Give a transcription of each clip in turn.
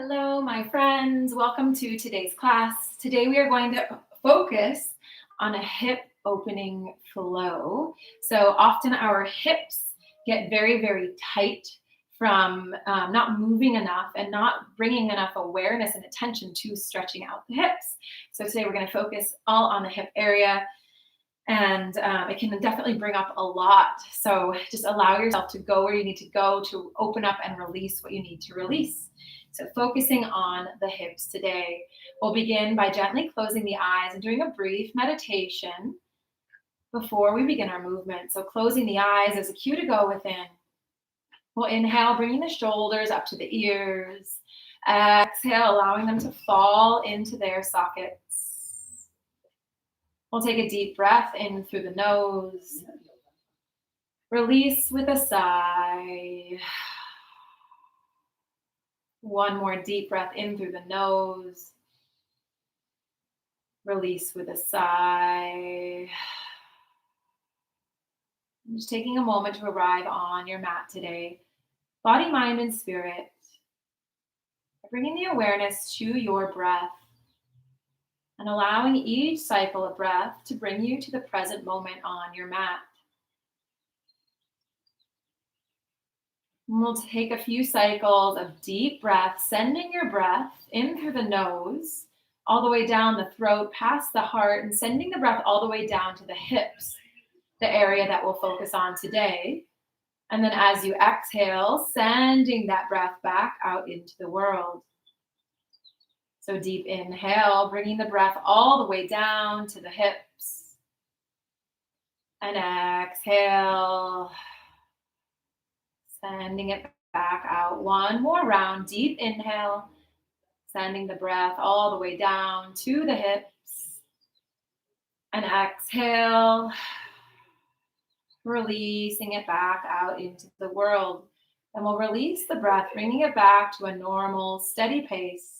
Hello, my friends. Welcome to today's class. Today we are going to focus on a hip opening flow. So often our hips get very, very tight from not moving enough and not bringing enough awareness and attention to stretching out the hips. So today we're going to focus all on the hip area, and it can definitely bring up a lot. So just allow yourself to go where you need to go to open up and release what you need to release. So focusing on the hips today, we'll begin by gently closing the eyes and doing a brief meditation before we begin our movement. So closing the eyes is a cue to go within. We'll inhale, bringing the shoulders up to the ears. Exhale, allowing them to fall into their sockets. We'll take a deep breath in through the nose. Release with a sigh. One more deep breath in through the nose. Release with a sigh. I'm just taking a moment to arrive on your mat today. Body, mind, and spirit. Bringing the awareness to your breath and allowing each cycle of breath to bring you to the present moment on your mat. And we'll take a few cycles of deep breath, sending your breath in through the nose, all the way down the throat, past the heart, and sending the breath all the way down to the hips, the area that we'll focus on today. And then as you exhale, sending that breath back out into the world. So deep inhale, bringing the breath all the way down to the hips. And exhale, sending it back out. One more round, deep inhale, sending the breath all the way down to the hips. And exhale, releasing it back out into the world. And we'll release the breath, bringing it back to a normal, steady pace.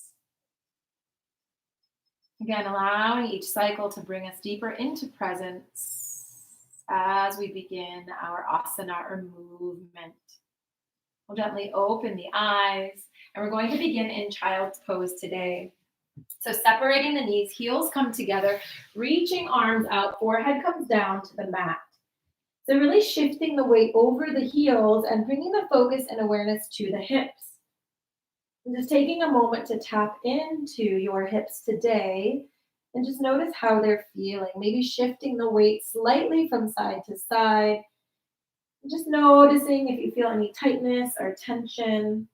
Again, allowing each cycle to bring us deeper into presence as we begin our asana or movement. We'll gently open the eyes, and we're going to begin in child's pose today. So separating the knees, heels come together, reaching arms out, forehead comes down to the mat. So really shifting the weight over the heels and bringing the focus and awareness to the hips. And just taking a moment to tap into your hips today and just notice how they're feeling. Maybe shifting the weight slightly from side to side. Just noticing if you feel any tightness or tension.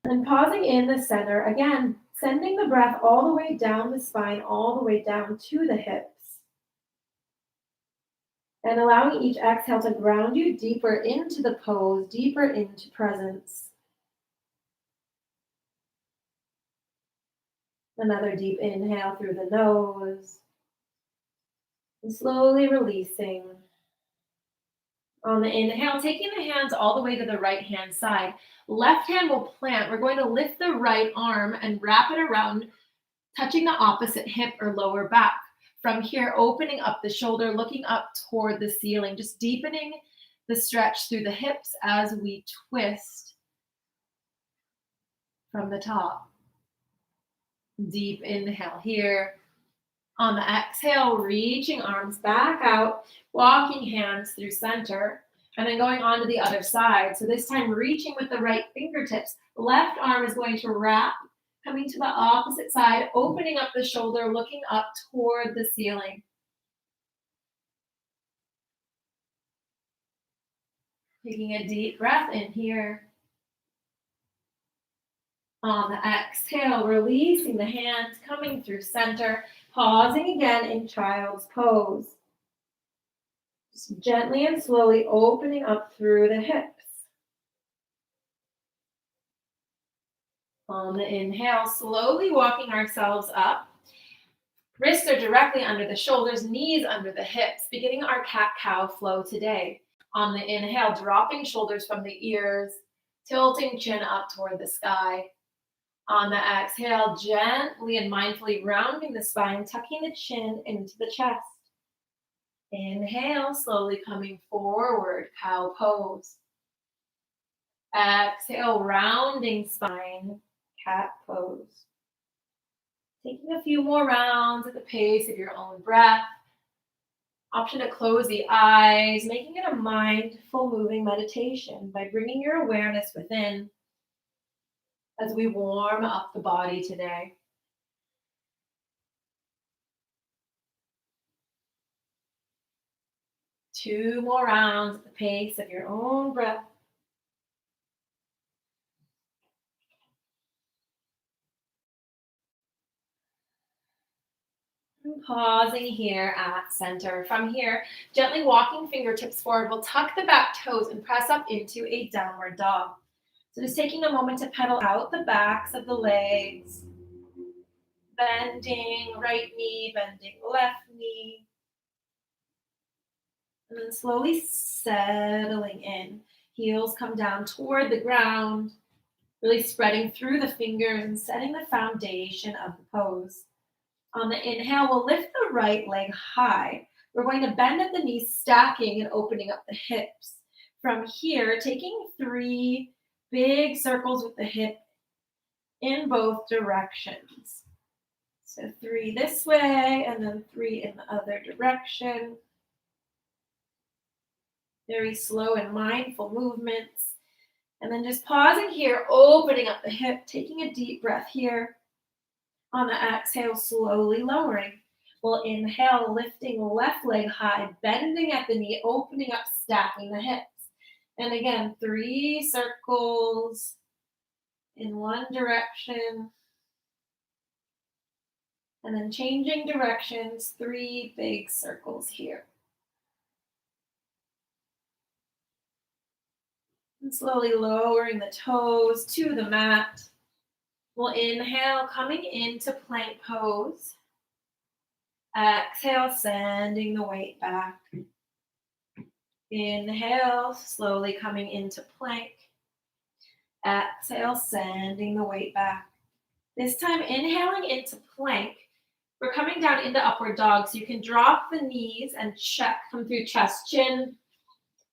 And pausing in the center, again, sending the breath all the way down the spine, all the way down to the hips. And allowing each exhale to ground you deeper into the pose, deeper into presence. Another deep inhale through the nose. And slowly releasing. On the inhale, taking the hands all the way to the right hand side. Left hand will plant. We're going to lift the right arm and wrap it around, touching the opposite hip or lower back. From here, opening up the shoulder, looking up toward the ceiling, just deepening the stretch through the hips as we twist from the top. Deep inhale here. On the exhale, reaching arms back out, walking hands through center, and then going on to the other side. So this time reaching with the right fingertips. Left arm is going to wrap, coming to the opposite side, opening up the shoulder, looking up toward the ceiling. Taking a deep breath in here. On the exhale, releasing the hands, coming through center, pausing again in child's pose. Just gently and slowly opening up through the hips. On the inhale, slowly walking ourselves up. Wrists are directly under the shoulders, knees under the hips, beginning our cat-cow flow today. On the inhale, dropping shoulders from the ears, tilting chin up toward the sky. On the exhale, gently and mindfully rounding the spine, tucking the chin into the chest. Inhale, slowly coming forward, cow pose. Exhale, rounding spine, cat pose. Taking a few more rounds at the pace of your own breath. Option to close the eyes, making it a mindful moving meditation by bringing your awareness within as we warm up the body today. Two more rounds at the pace of your own breath. And pausing here at center. From here, gently walking fingertips forward, we'll tuck the back toes and press up into a downward dog. So just taking a moment to pedal out the backs of the legs, bending right knee, bending left knee, and then slowly settling in. Heels come down toward the ground, really spreading through the fingers and setting the foundation of the pose. On the inhale, we'll lift the right leg high. We're going to bend at the knees, stacking and opening up the hips. From here, taking 3 big circles with the hip in both directions. So 3 this way and then 3 in the other direction. Very slow and mindful movements. And then just pausing here, opening up the hip, taking a deep breath here. On the exhale, slowly lowering. We'll inhale, lifting left leg high, bending at the knee, opening up, stacking the hips. And again, 3 circles in one direction. And then changing directions, 3 big circles here. And slowly lowering the toes to the mat. We'll inhale, coming into plank pose. Exhale, sending the weight back. Inhale, slowly coming into plank. Exhale, sending the weight back. This time, inhaling into plank. We're coming down into upward dog, so you can drop the knees and come through chest, chin,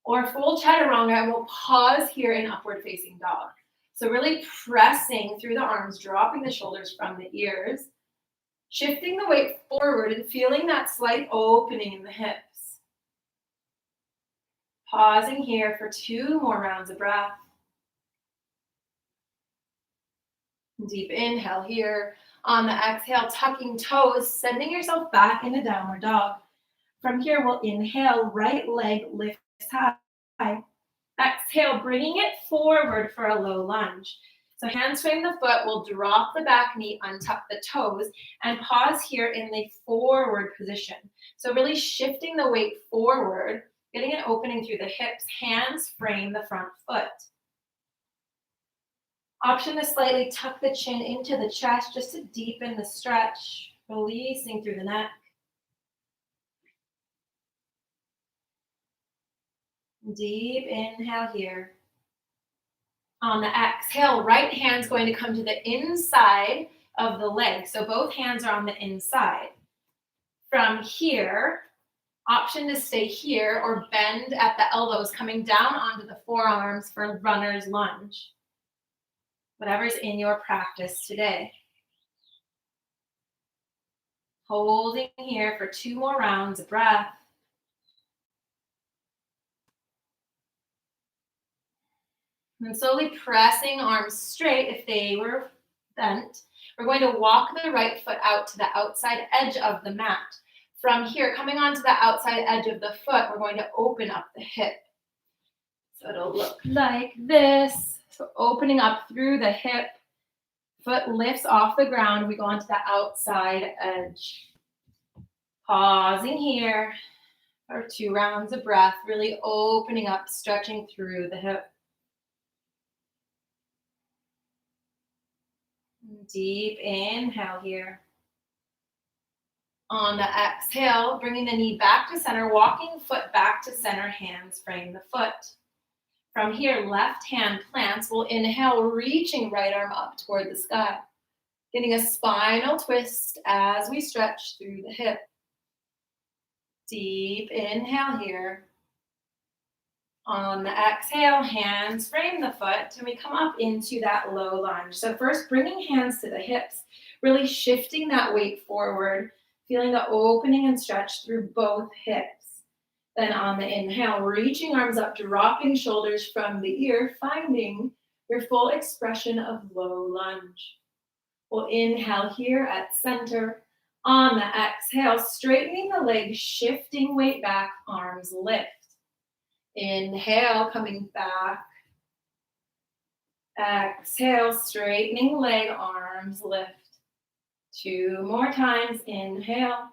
or full chaturanga, and we'll pause here in upward facing dog. So really pressing through the arms, dropping the shoulders from the ears, shifting the weight forward and feeling that slight opening in the hips. Pausing here for 2 more rounds of breath. Deep inhale here. On the exhale, tucking toes, sending yourself back into downward dog. From here, we'll inhale, right leg lifts high. Exhale, bringing it forward for a low lunge. So hands frame the foot, we'll drop the back knee, untuck the toes, and pause here in the forward position. So really shifting the weight forward, getting an opening through the hips, hands frame the front foot. Option to slightly tuck the chin into the chest just to deepen the stretch, releasing through the neck. Deep inhale here. On the exhale, right hand's going to come to the inside of the leg. So both hands are on the inside. From here, option to stay here or bend at the elbows, coming down onto the forearms for runner's lunge. Whatever's in your practice today. Holding here for 2 more rounds of breath. And slowly pressing arms straight if they were bent. We're going to walk the right foot out to the outside edge of the mat. From here, coming onto the outside edge of the foot, we're going to open up the hip. So it'll look like this. So opening up through the hip, foot lifts off the ground. We go onto the outside edge. Pausing here for 2 rounds of breath, really opening up, stretching through the hip. Deep inhale here. On the exhale, bringing the knee back to center, walking foot back to center, hands frame the foot. From here, left hand plants. We'll inhale, reaching right arm up toward the sky. Getting a spinal twist as we stretch through the hip. Deep inhale here. On the exhale, hands frame the foot, and we come up into that low lunge. So first, bringing hands to the hips, really shifting that weight forward, feeling the opening and stretch through both hips. Then on the inhale, reaching arms up, dropping shoulders from the ear, finding your full expression of low lunge. We'll inhale here at center. On the exhale, straightening the legs, shifting weight back, arms lift. Inhale, coming back. Exhale, straightening leg, arms lift. 2 more times. Inhale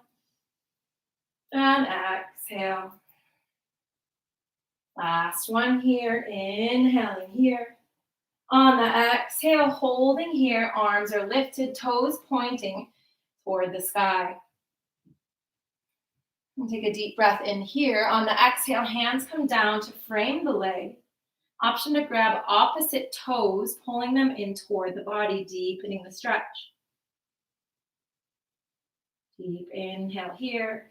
and exhale. Last one here. Inhaling here. On the exhale, holding here, arms are lifted, toes pointing toward the sky. And take a deep breath in here. On the exhale, hands come down to frame the leg. Option to grab opposite toes, pulling them in toward the body, deepening the stretch. Deep inhale here.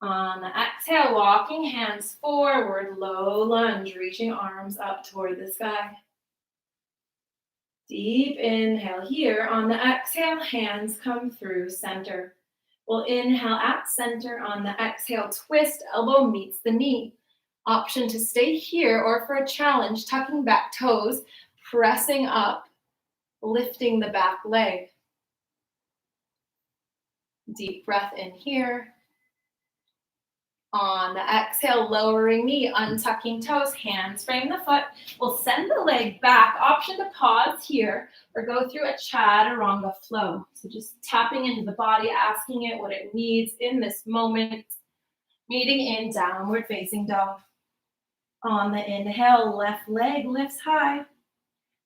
On the exhale, walking hands forward, low lunge, reaching arms up toward the sky. Deep inhale here. On the exhale, hands come through center. We'll inhale at center. On the exhale, twist, elbow meets the knee. Option to stay here, or for a challenge, tucking back toes, pressing up, lifting the back leg. Deep breath in here. On the exhale, lowering knee, untucking toes, hands frame the foot. We'll send the leg back. Option to pause here or go through a chaturanga flow. So just tapping into the body, asking it what it needs in this moment. Meeting in downward facing dog. On the inhale, left leg lifts high.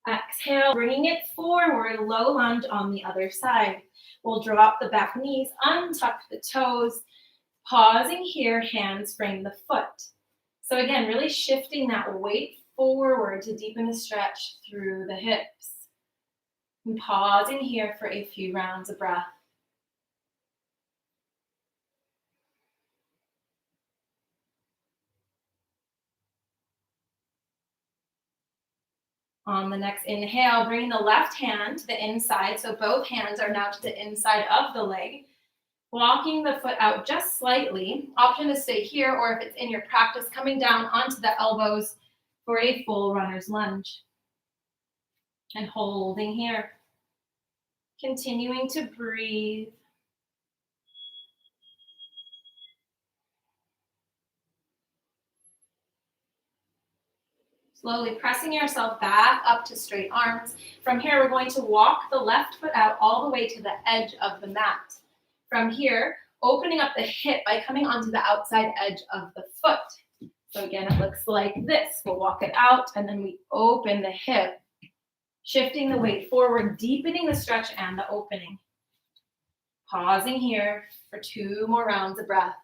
Exhale, bringing it forward, low lunge on the other side. We'll drop the back knees, untuck the toes. Pausing here, hands frame the foot. So again, really shifting that weight forward to deepen the stretch through the hips. And pausing here for a few rounds of breath. On the next inhale, bringing the left hand to the inside. So both hands are now to the inside of the leg. Walking the foot out just slightly. Option to stay here, or if it's in your practice, coming down onto the elbows for a full runner's lunge. And holding here. Continuing to breathe. Slowly pressing yourself back up to straight arms. From here, we're going to walk the left foot out all the way to the edge of the mat. From here, opening up the hip by coming onto the outside edge of the foot. So again, it looks like this. We'll walk it out, and then we open the hip, shifting the weight forward, deepening the stretch and the opening. Pausing here for 2 more rounds of breath.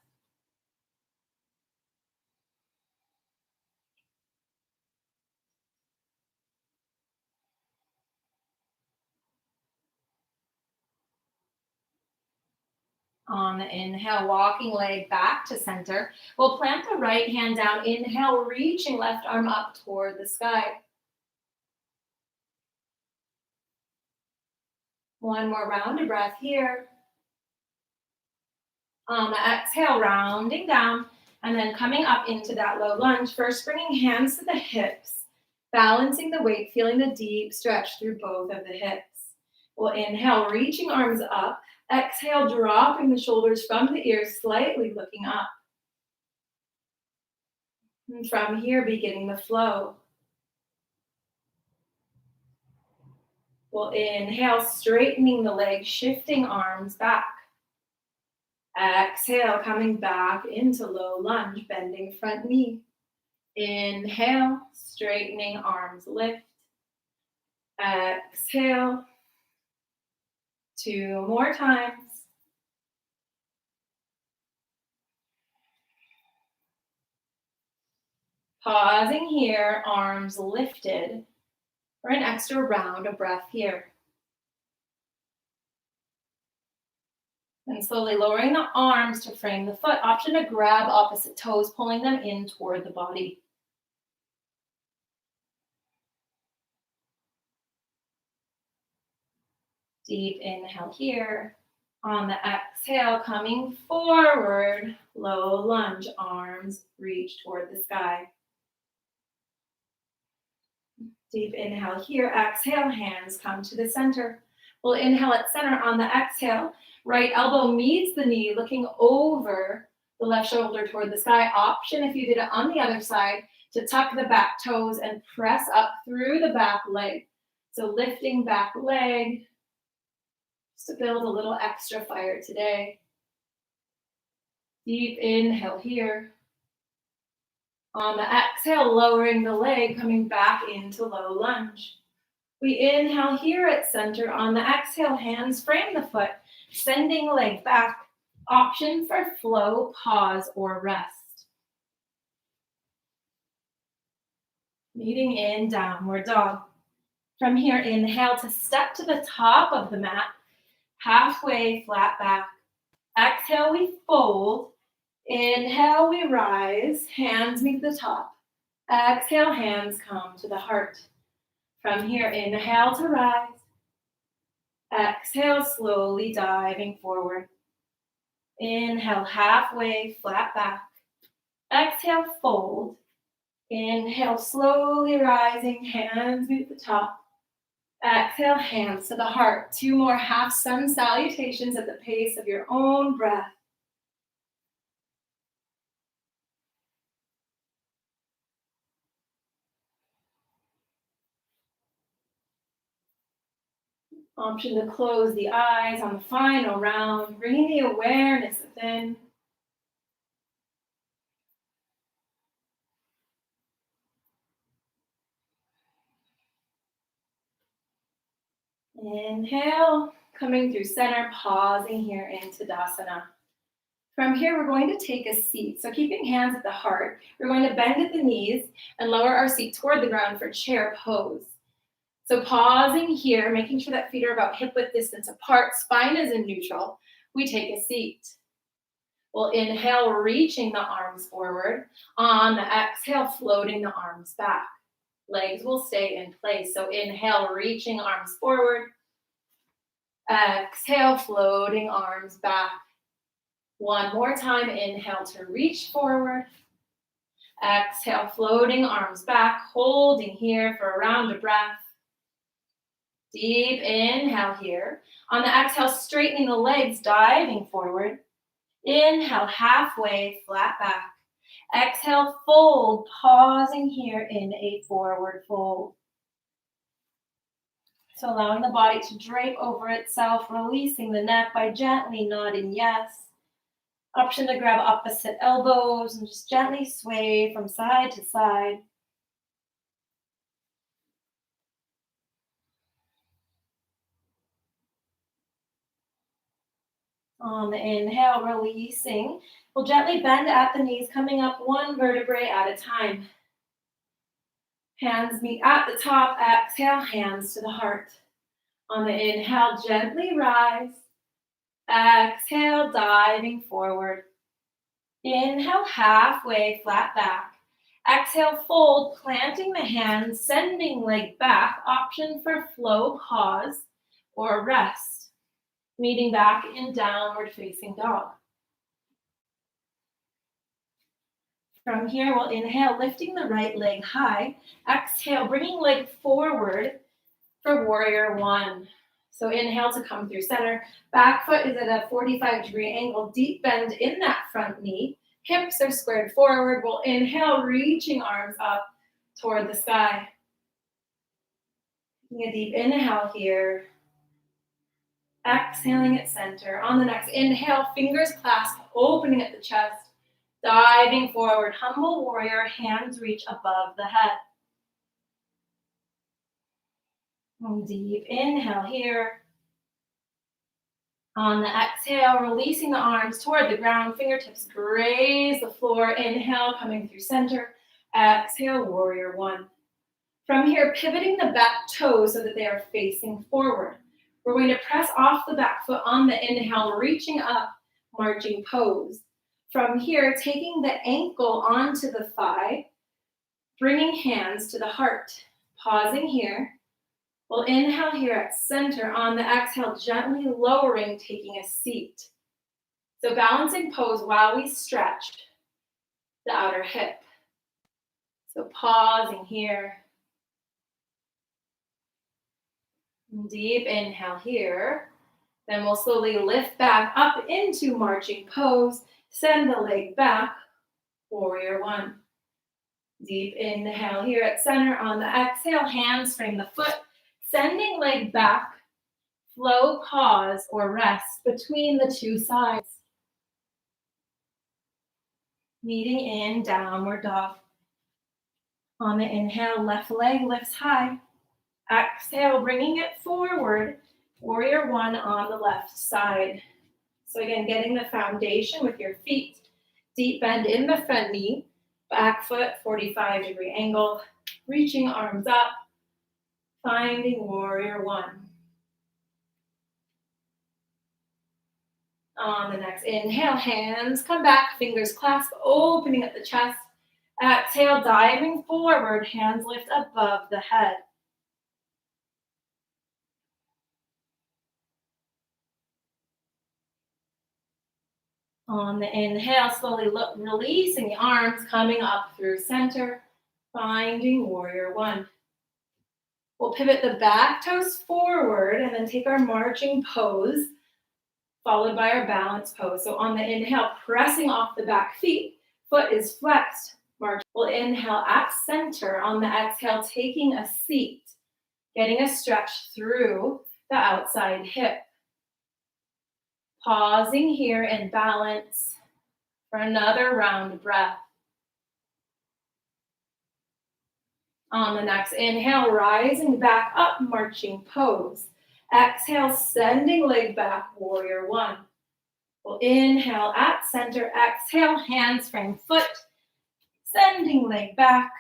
On the inhale, walking leg back to center. We'll plant the right hand down. Inhale, reaching left arm up toward the sky. 1 more round of breath here. On the exhale, rounding down, and then coming up into that low lunge. First, bringing hands to the hips, balancing the weight, feeling the deep stretch through both of the hips. We'll inhale, reaching arms up. Exhale, dropping the shoulders from the ears, slightly looking up. And from here, beginning the flow. We'll inhale, straightening the legs, shifting arms back. Exhale, coming back into low lunge, bending front knee. Inhale, straightening arms lift. Exhale. 2 more times. Pausing here, arms lifted for an extra round of breath here. And slowly lowering the arms to frame the foot. Option to grab opposite toes, pulling them in toward the body. Deep inhale here. On the exhale, coming forward, low lunge, arms reach toward the sky. Deep inhale here, exhale, hands come to the center. We'll inhale at center. On the exhale, right elbow meets the knee, looking over the left shoulder toward the sky. Option, if you did it on the other side, to tuck the back toes and press up through the back leg. So lifting back leg, just to build a little extra fire today. Deep inhale here. On the exhale, lowering the leg, coming back into low lunge. We inhale here at center. On the exhale, hands frame the foot, sending leg back. Option for flow, pause, or rest. Meeting in downward dog. From here, inhale to step to the top of the mat, halfway flat back. Exhale, we fold. Inhale, we rise, hands meet the top. Exhale, hands come to the heart. From here, inhale to rise. Exhale, slowly diving forward. Inhale, halfway, flat back. Exhale, fold. Inhale, slowly rising, hands meet the top. Exhale, hands to the heart. 2 more half sun salutations at the pace of your own breath. Option to close the eyes on the final round, bringing the awareness within. Inhale, coming through center, pausing here in Tadasana. From here, we're going to take a seat. So keeping hands at the heart, we're going to bend at the knees and lower our seat toward the ground for chair pose. So pausing here, making sure that feet are about hip-width distance apart, spine is in neutral. We take a seat. We'll inhale, reaching the arms forward. On the exhale, floating the arms back. Legs will stay in place. So inhale, reaching arms forward. Exhale, floating arms back. One more time, inhale to reach forward. Exhale, floating arms back, holding here for a round of breath. Deep inhale here. On the exhale, straightening the legs, diving forward. Inhale, halfway, flat back. Exhale, fold, pausing here in a forward fold. So allowing the body to drape over itself, releasing the neck by gently nodding yes. Option to grab opposite elbows and just gently sway from side to side. On the inhale, releasing. We'll gently bend at the knees, coming up 1 vertebrae at a time. Hands meet at the top. Exhale, hands to the heart. On the inhale, gently rise. Exhale, diving forward. Inhale, halfway, flat back. Exhale, fold, planting the hands, sending leg back. Option for flow, pause, or rest. Meeting back in downward facing dog. From here, we'll inhale, lifting the right leg high. Exhale, bringing leg forward for warrior 1. So inhale to come through center. Back foot is at a 45-degree angle, deep bend in that front knee. Hips are squared forward. We'll inhale, reaching arms up toward the sky. Taking a deep inhale here. Exhaling at center. On the next inhale, fingers clasped, opening at the chest. Diving forward, humble warrior, hands reach above the head. And deep inhale here. On the exhale, releasing the arms toward the ground, fingertips graze the floor. Inhale, coming through center. Exhale, warrior 1. From here, pivoting the back toes so that they are facing forward. We're going to press off the back foot on the inhale, reaching up, marching pose. From here, taking the ankle onto the thigh, bringing hands to the heart. Pausing here. We'll inhale here at center. On the exhale, gently lowering, taking a seat. So balancing pose while we stretch the outer hip. So pausing here. Deep inhale here. Then we'll slowly lift back up into marching pose. Send the leg back, warrior one. Deep inhale here at center. On the exhale, hands frame the foot. Sending leg back, flow, pause, or rest between the two sides. Meeting in downward dog. On the inhale, left leg lifts high. Exhale, bringing it forward. Warrior one on the left side. So again, getting the foundation with your feet. Deep bend in the front knee. Back foot, 45-degree angle. Reaching arms up. Finding warrior one. On the next inhale, hands come back, fingers clasp, opening up the chest. Exhale, diving forward, hands lift above the head. On the inhale, slowly releasing the arms, coming up through center, finding warrior one. We'll pivot the back toes forward and then take our marching pose, followed by our balance pose. So on the inhale, pressing off the back feet, foot is flexed, march. We'll inhale at center. On the exhale, taking a seat, getting a stretch through the outside hip. Pausing here in balance for another round breath. On the next inhale, rising back up, marching pose. Exhale, sending leg back, warrior one. We'll inhale at center, exhale, hands frame foot, sending leg back,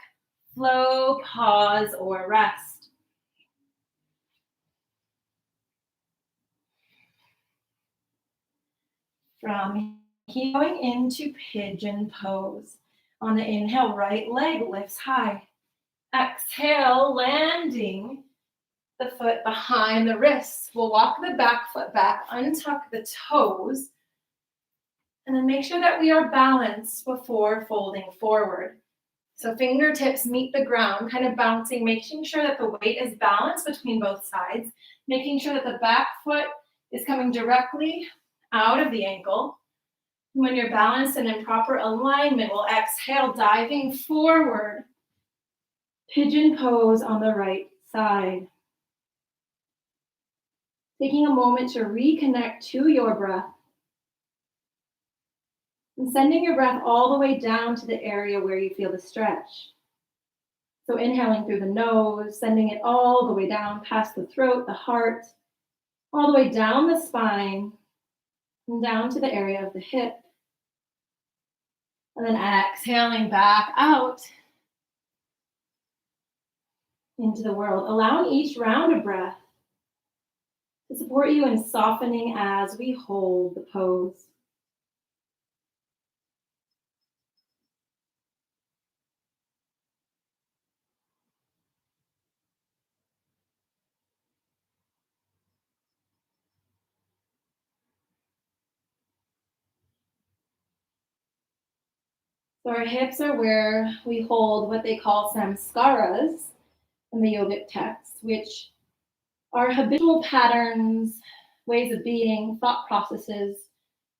flow, pause, or rest. From here, going into pigeon pose. On the inhale, right leg lifts high. Exhale, landing the foot behind the wrists. We'll walk the back foot back, untuck the toes, and then make sure that we are balanced before folding forward. So fingertips meet the ground, kind of bouncing, making sure that the weight is balanced between both sides, making sure that the back foot is coming directly out of the ankle. When you're balanced and in proper alignment, we'll exhale, diving forward. Pigeon pose on the right side. Taking a moment to reconnect to your breath. And sending your breath all the way down to the area where you feel the stretch. So inhaling through the nose, sending it all the way down past the throat, the heart, all the way down the spine, and down to the area of the hip. And then exhaling back out into the world, allowing each round of breath to support you in softening as we hold the pose. So our hips are where we hold what they call samskaras in the yogic text, which are habitual patterns, ways of being, thought processes,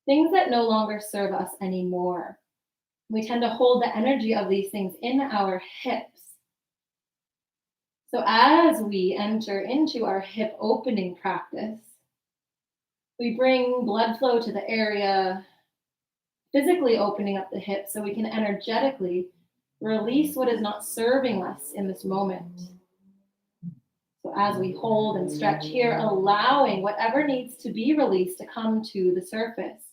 things that no longer serve us anymore. We tend to hold the energy of these things in our hips. So as we enter into our hip opening practice, we bring blood flow to the area, physically opening up the hips so we can energetically release what is not serving us in this moment. So as we hold and stretch here, allowing whatever needs to be released to come to the surface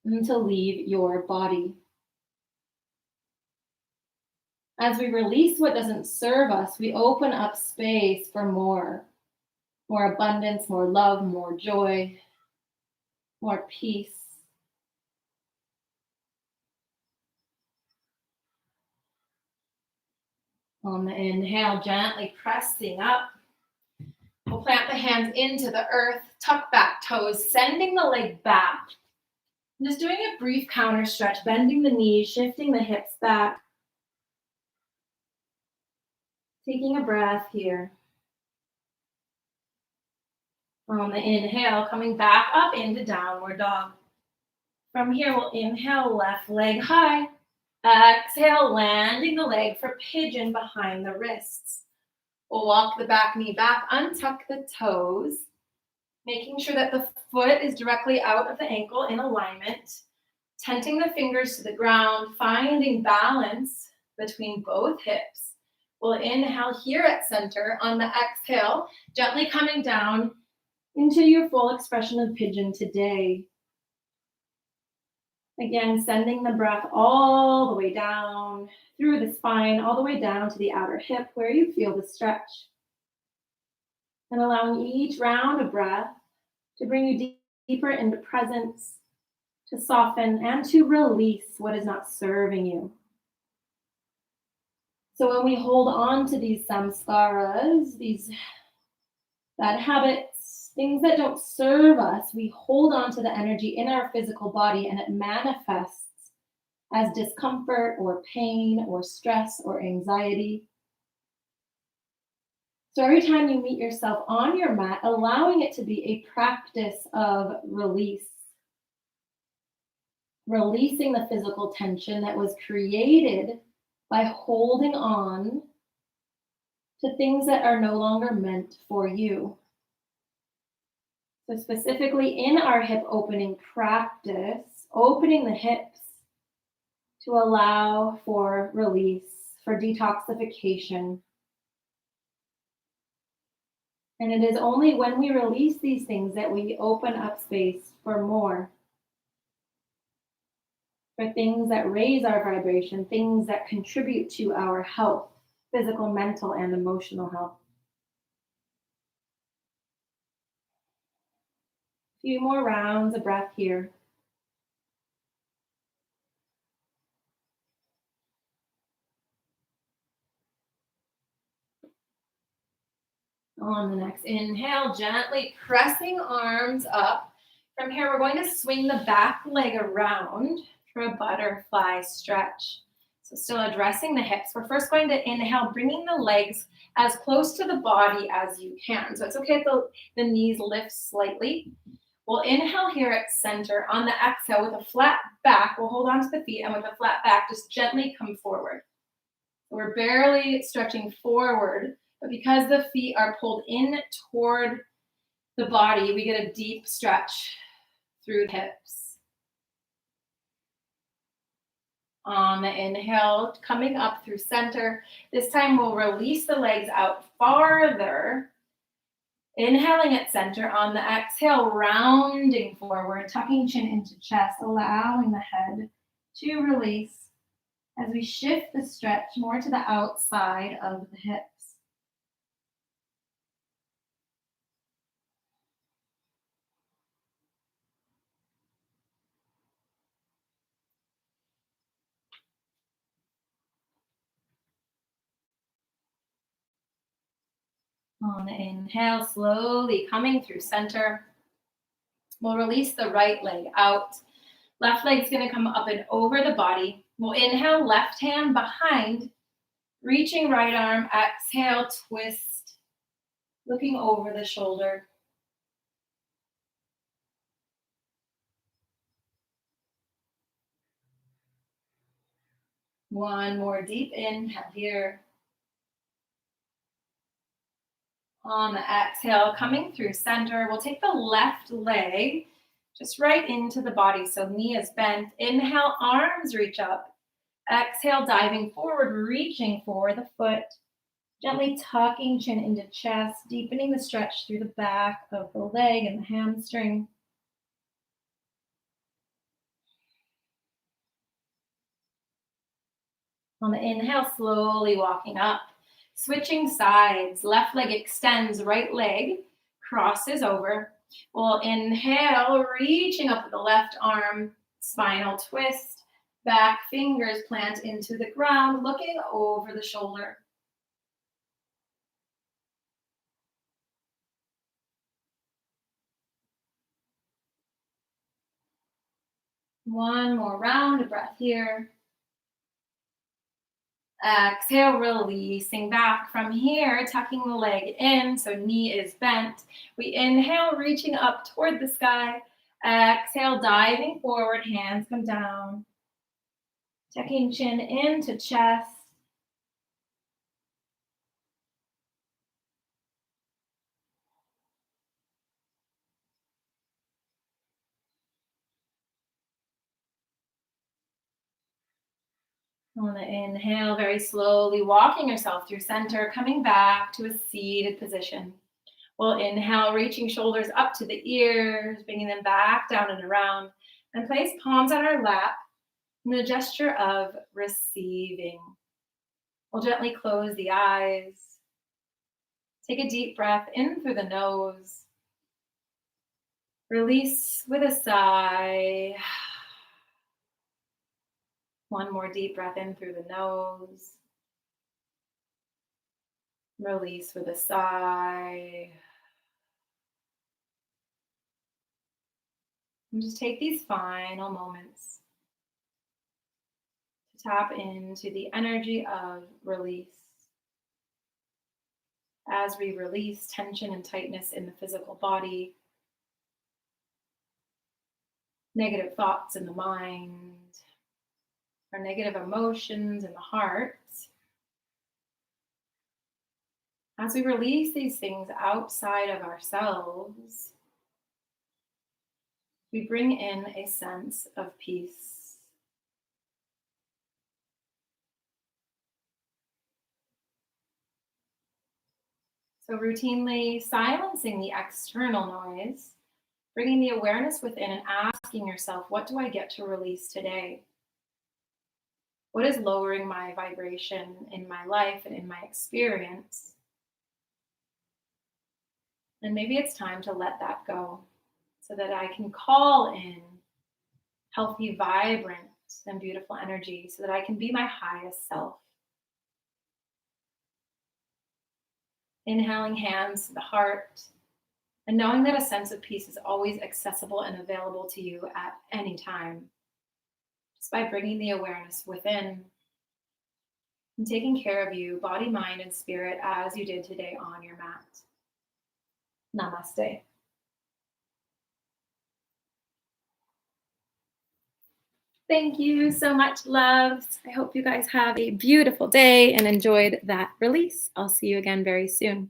and to leave your body. As we release what doesn't serve us, we open up space for more abundance, more love, more joy, more peace. On the inhale, gently pressing up. We'll plant the hands into the earth, tuck back toes, sending the leg back. Just doing a brief counter stretch, bending the knees, shifting the hips back. Taking a breath here. On the inhale, coming back up into downward dog. From here, we'll inhale, left leg high. Exhale, landing the leg for pigeon behind the wrists. We'll walk the back knee back, untuck the toes, making sure that the foot is directly out of the ankle in alignment, tenting the fingers to the ground, finding balance between both hips. We'll inhale here at center. On the exhale, gently coming down into your full expression of pigeon today. Again, sending the breath all the way down through the spine, all the way down to the outer hip where you feel the stretch. And allowing each round of breath to bring you deeper into presence, to soften and to release what is not serving you. So when we hold on to these samskaras, these bad habits, things that don't serve us, we hold on to the energy in our physical body and it manifests as discomfort or pain or stress or anxiety. So every time you meet yourself on your mat, allowing it to be a practice of release. Releasing the physical tension that was created by holding on to things that are no longer meant for you. So specifically in our hip opening practice, opening the hips to allow for release, for detoxification. And it is only when we release these things that we open up space for more. For things that raise our vibration, things that contribute to our health, physical, mental, and emotional health. A few more rounds of breath here. On the next inhale, gently pressing arms up. From here, we're going to swing the back leg around for a butterfly stretch. So still addressing the hips. We're first going to inhale, bringing the legs as close to the body as you can. So it's okay if the knees lift slightly. We'll inhale here at center. On the exhale, with a flat back, we'll hold on to the feet, and with a flat back, just gently come forward. We're barely stretching forward, but because the feet are pulled in toward the body, we get a deep stretch through the hips. On the inhale, coming up through center. This time we'll release the legs out farther. Inhaling at center. On the exhale, rounding forward, tucking chin into chest, allowing the head to release as we shift the stretch more to the outside of the hips. On the inhale, slowly coming through center. We'll release the right leg out. Left leg's going to come up and over the body. We'll inhale, left hand behind, reaching right arm. Exhale, twist, looking over the shoulder. One more deep inhale here. On the exhale, coming through center, we'll take the left leg just right into the body. So knee is bent. Inhale, arms reach up. Exhale, diving forward, reaching for the foot. Gently tucking chin into chest, deepening the stretch through the back of the leg and the hamstring. On the inhale, slowly walking up. Switching sides, left leg extends, right leg crosses over. We'll inhale, reaching up with the left arm, spinal twist, back fingers plant into the ground, looking over the shoulder. One more round of breath here. Exhale, releasing back from here, tucking the leg in so knee is bent. We inhale, reaching up toward the sky. Exhale, diving forward, hands come down. Tucking chin into chest. On the inhale, very slowly walking yourself through center, coming back to a seated position. We'll inhale, reaching shoulders up to the ears, bringing them back down and around, and place palms on our lap in the gesture of receiving. We'll gently close the eyes. Take a deep breath in through the nose. Release with a sigh. One more deep breath in through the nose. Release with a sigh. And just take these final moments to tap into the energy of release. As we release tension and tightness in the physical body, negative thoughts in the mind, or negative emotions in the heart. As we release these things outside of ourselves, we bring in a sense of peace. So routinely silencing the external noise, bringing the awareness within and asking yourself, what do I get to release today? What is lowering my vibration in my life and in my experience? And maybe it's time to let that go so that I can call in healthy, vibrant, and beautiful energy so that I can be my highest self. Inhaling, hands to the heart, and knowing that a sense of peace is always accessible and available to you at any time. Just by bringing the awareness within and taking care of you, body, mind, and spirit, as you did today on your mat. Namaste. Thank you so much, loves. I hope you guys have a beautiful day and enjoyed that release. I'll see you again very soon.